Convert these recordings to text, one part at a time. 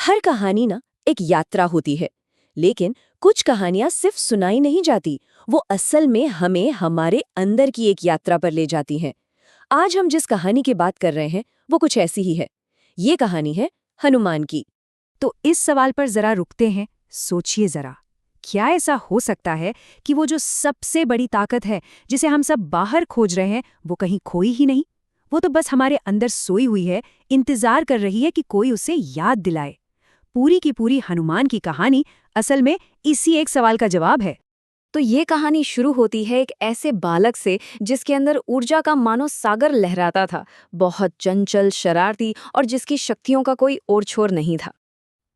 हर कहानी ना एक यात्रा होती है, लेकिन कुछ कहानियां सिर्फ सुनाई नहीं जाती, वो असल में हमें हमारे अंदर की एक यात्रा पर ले जाती हैं। आज हम जिस कहानी की बात कर रहे हैं वो कुछ ऐसी ही है। ये कहानी है हनुमान की। तो इस सवाल पर जरा रुकते हैं, सोचिए जरा। क्या ऐसा हो सकता है कि वो जो सबसे बड़ी ताकत है जिसे हम सब बाहर खोज रहे हैं, वो कहीं खोई ही नहीं? वो तो बस हमारे अंदर सोई हुई है, इंतजार कर रही है कि कोई उसे याद दिलाए। पूरी की पूरी हनुमान की कहानी असल में इसी एक सवाल का जवाब है। तो ये कहानी शुरू होती है एक ऐसे बालक से जिसके अंदर ऊर्जा का मानो सागर लहराता था, बहुत चंचल, शरारती और जिसकी शक्तियों का कोई ओर छोर नहीं था।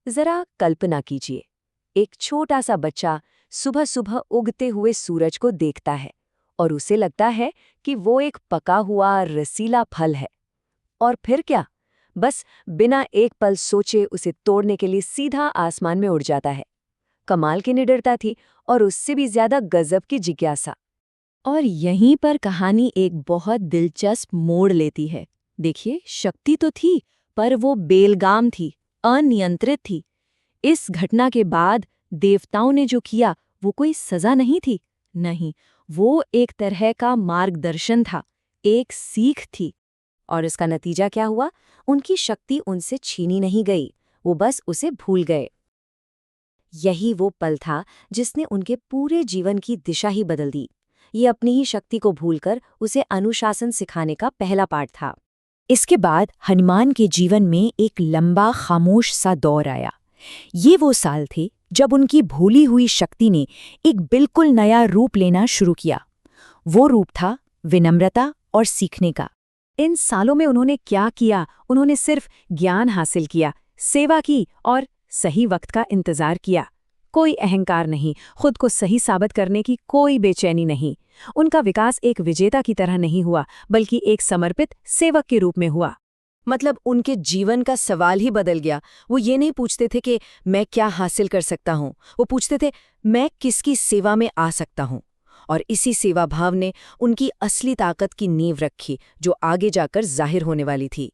जरा कल्पना कीजिए, एक छोटा सा बच्चा सुबह सुबह उगते हुए सूरज को देखता है और उसे लगता है कि वो एक पका हुआ रसीला फल है। और फिर क्या, बस बिना एक पल सोचे उसे तोड़ने के लिए सीधा आसमान में उड़ जाता है। कमाल की निडरता थी और उससे भी ज्यादा गजब की जिज्ञासा। और यहीं पर कहानी एक बहुत दिलचस्प मोड़ लेती है। देखिए, शक्ति तो थी, पर वो बेलगाम थी, अनियंत्रित थी। इस घटना के बाद देवताओं ने जो किया वो कोई सजा नहीं थी, नहीं, वो एक तरह का मार्गदर्शन था, एक सीख थी। और इसका नतीजा क्या हुआ? उनकी शक्ति उनसे छीनी नहीं गई, वो बस उसे भूल गए। यही वो पल था जिसने उनके पूरे जीवन की दिशा ही बदल दी। ये अपनी ही शक्ति को भूलकर उसे अनुशासन सिखाने का पहला पाठ था। इसके बाद हनुमान के जीवन में एक लंबा खामोश सा दौर आया। ये वो साल थे जब उनकी भूली हुई शक्ति ने एक बिल्कुल नया रूप लेना शुरू किया। वो रूप था विनम्रता और सीखने का। इन सालों में उन्होंने क्या किया? उन्होंने सिर्फ ज्ञान हासिल किया, सेवा की और सही वक्त का इंतजार किया। कोई अहंकार नहीं, खुद को सही साबित करने की कोई बेचैनी नहीं। उनका विकास एक विजेता की तरह नहीं हुआ, बल्कि एक समर्पित सेवक के रूप में हुआ। मतलब उनके जीवन का सवाल ही बदल गया। वो ये नहीं पूछते थे कि मैं क्या हासिल कर सकता हूँ, वो पूछते थे मैं किसकी सेवा में आ सकता हूँ। और इसी सेवा भाव ने उनकी असली ताकत की नींव रखी, जो आगे जाकर जाहिर होने वाली थी।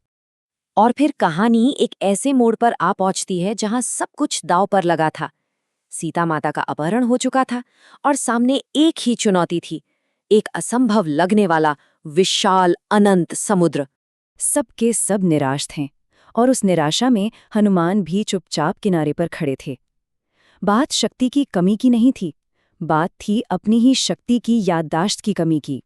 और फिर कहानी एक ऐसे मोड़ पर आ पहुंचती है जहां सब कुछ दांव पर लगा था। सीता माता का अपहरण हो चुका था और सामने एक ही चुनौती थी, एक असंभव लगने वाला विशाल अनंत समुद्र। सबके सब निराश थे और उस निराशा में हनुमान भी चुपचाप किनारे पर खड़े थे। बात शक्ति की कमी की नहीं थी, बात थी अपनी ही शक्ति की याददाश्त की कमी की।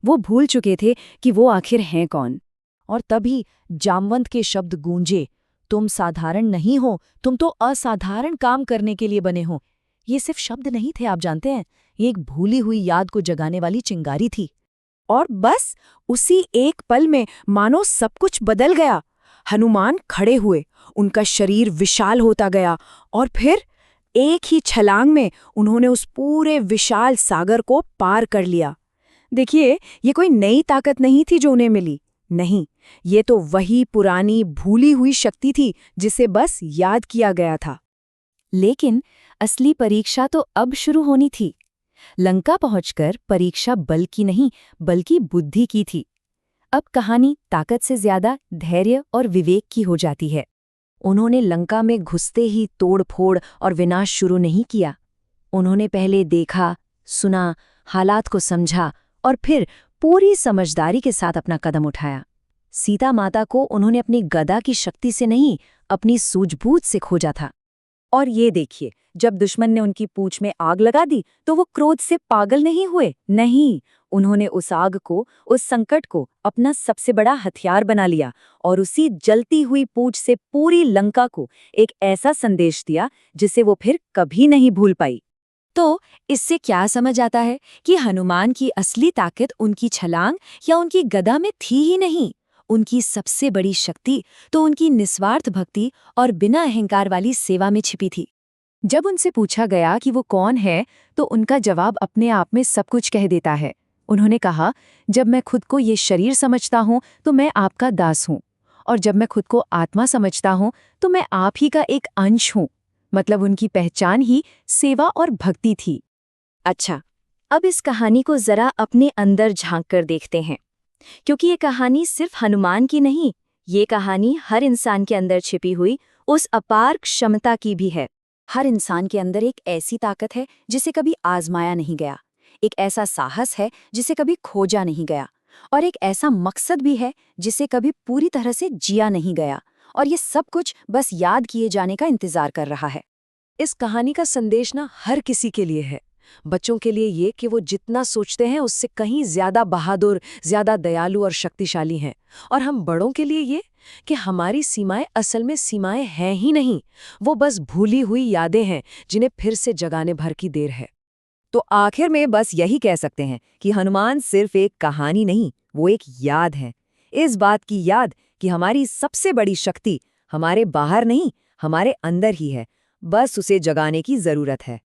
वो भूल चुके थे कि वो आखिर हैं कौन। और तभी जामवंत के शब्द गूंजे, तुम साधारण नहीं हो, तुम तो असाधारण काम करने के लिए बने हो। ये सिर्फ शब्द नहीं थे, आप जानते हैं, ये एक भूली हुई याद को जगाने वाली चिंगारी थी। और बस उसी एक पल में मानो सब कुछ बदल गया। हनुमान खड़े हुए, उनका शरीर विशाल होता गया और फिर एक ही छलांग में उन्होंने उस पूरे विशाल सागर को पार कर लिया। देखिए, ये कोई नई ताकत नहीं थी जो उन्हें मिली, नहीं, ये तो वही पुरानी भूली हुई शक्ति थी जिसे बस याद किया गया था। लेकिन असली परीक्षा तो अब शुरू होनी थी। लंका पहुंचकर परीक्षा बल की नहीं, बल्कि बुद्धि की थी। अब कहानी ताकत से ज्यादा धैर्य और विवेक की हो जाती है। उन्होंने लंका में घुसते ही तोड़-फोड़ और विनाश शुरू नहीं किया। उन्होंने पहले देखा, सुना, हालात को समझा और फिर पूरी समझदारी के साथ अपना कदम उठाया। सीता माता को उन्होंने अपनी गदा की शक्ति से नहीं, अपनी सूझबूझ से खोजा था। और ये देखिए, जब दुश्मन ने उनकी पूंछ में आग लगा दी तो वो क्रोध से पागल नहीं हुए, नहीं, उन्होंने उस आग को, उस संकट को अपना सबसे बड़ा हथियार बना लिया और उसी जलती हुई पूंछ से पूरी लंका को एक ऐसा संदेश दिया जिसे वो फिर कभी नहीं भूल पाई। तो इससे क्या समझ आता है कि हनुमान की असली ताकत उनकी छलांग या उनकी गदा में थी ही नहीं। उनकी सबसे बड़ी शक्ति तो उनकी निस्वार्थ भक्ति और बिना अहंकार वाली सेवा में छिपी थी। जब उनसे पूछा गया कि वो कौन है, तो उनका जवाब अपने आप में सब कुछ कह देता है। उन्होंने कहा, जब मैं खुद को ये शरीर समझता हूँ तो मैं आपका दास हूँ, और जब मैं खुद को आत्मा समझता हूँ तो मैं आप ही का एक अंश हूँ। मतलब उनकी पहचान ही सेवा और भक्ति थी। अच्छा, अब इस कहानी को जरा अपने अंदर झांक कर देखते हैं, क्योंकि ये कहानी सिर्फ हनुमान की नहीं, ये कहानी हर इंसान के अंदर छिपी हुई उस अपार क्षमता की भी है। हर इंसान के अंदर एक ऐसी ताकत है जिसे कभी आजमाया नहीं गया, एक ऐसा साहस है जिसे कभी खोजा नहीं गया, और एक ऐसा मकसद भी है जिसे कभी पूरी तरह से जिया नहीं गया, और ये सब कुछ बस याद किए जाने का इंतजार कर रहा है। इस कहानी का संदेश ना हर किसी के लिए है। बच्चों के लिए ये कि वो जितना सोचते हैं उससे कहीं ज्यादा बहादुर, ज्यादा दयालु और शक्तिशाली हैं। और हम बड़ों के लिए ये कि हमारी सीमाएं असल में सीमाएं हैं ही नहीं, वो बस भूली हुई यादें हैं जिन्हें फिर से जगाने भर की देर है। तो आखिर में बस यही कह सकते हैं कि हनुमान सिर्फ एक कहानी नहीं, वो एक याद है। इस बात की याद कि हमारी सबसे बड़ी शक्ति हमारे बाहर नहीं, हमारे अंदर ही है, बस उसे जगाने की जरूरत है।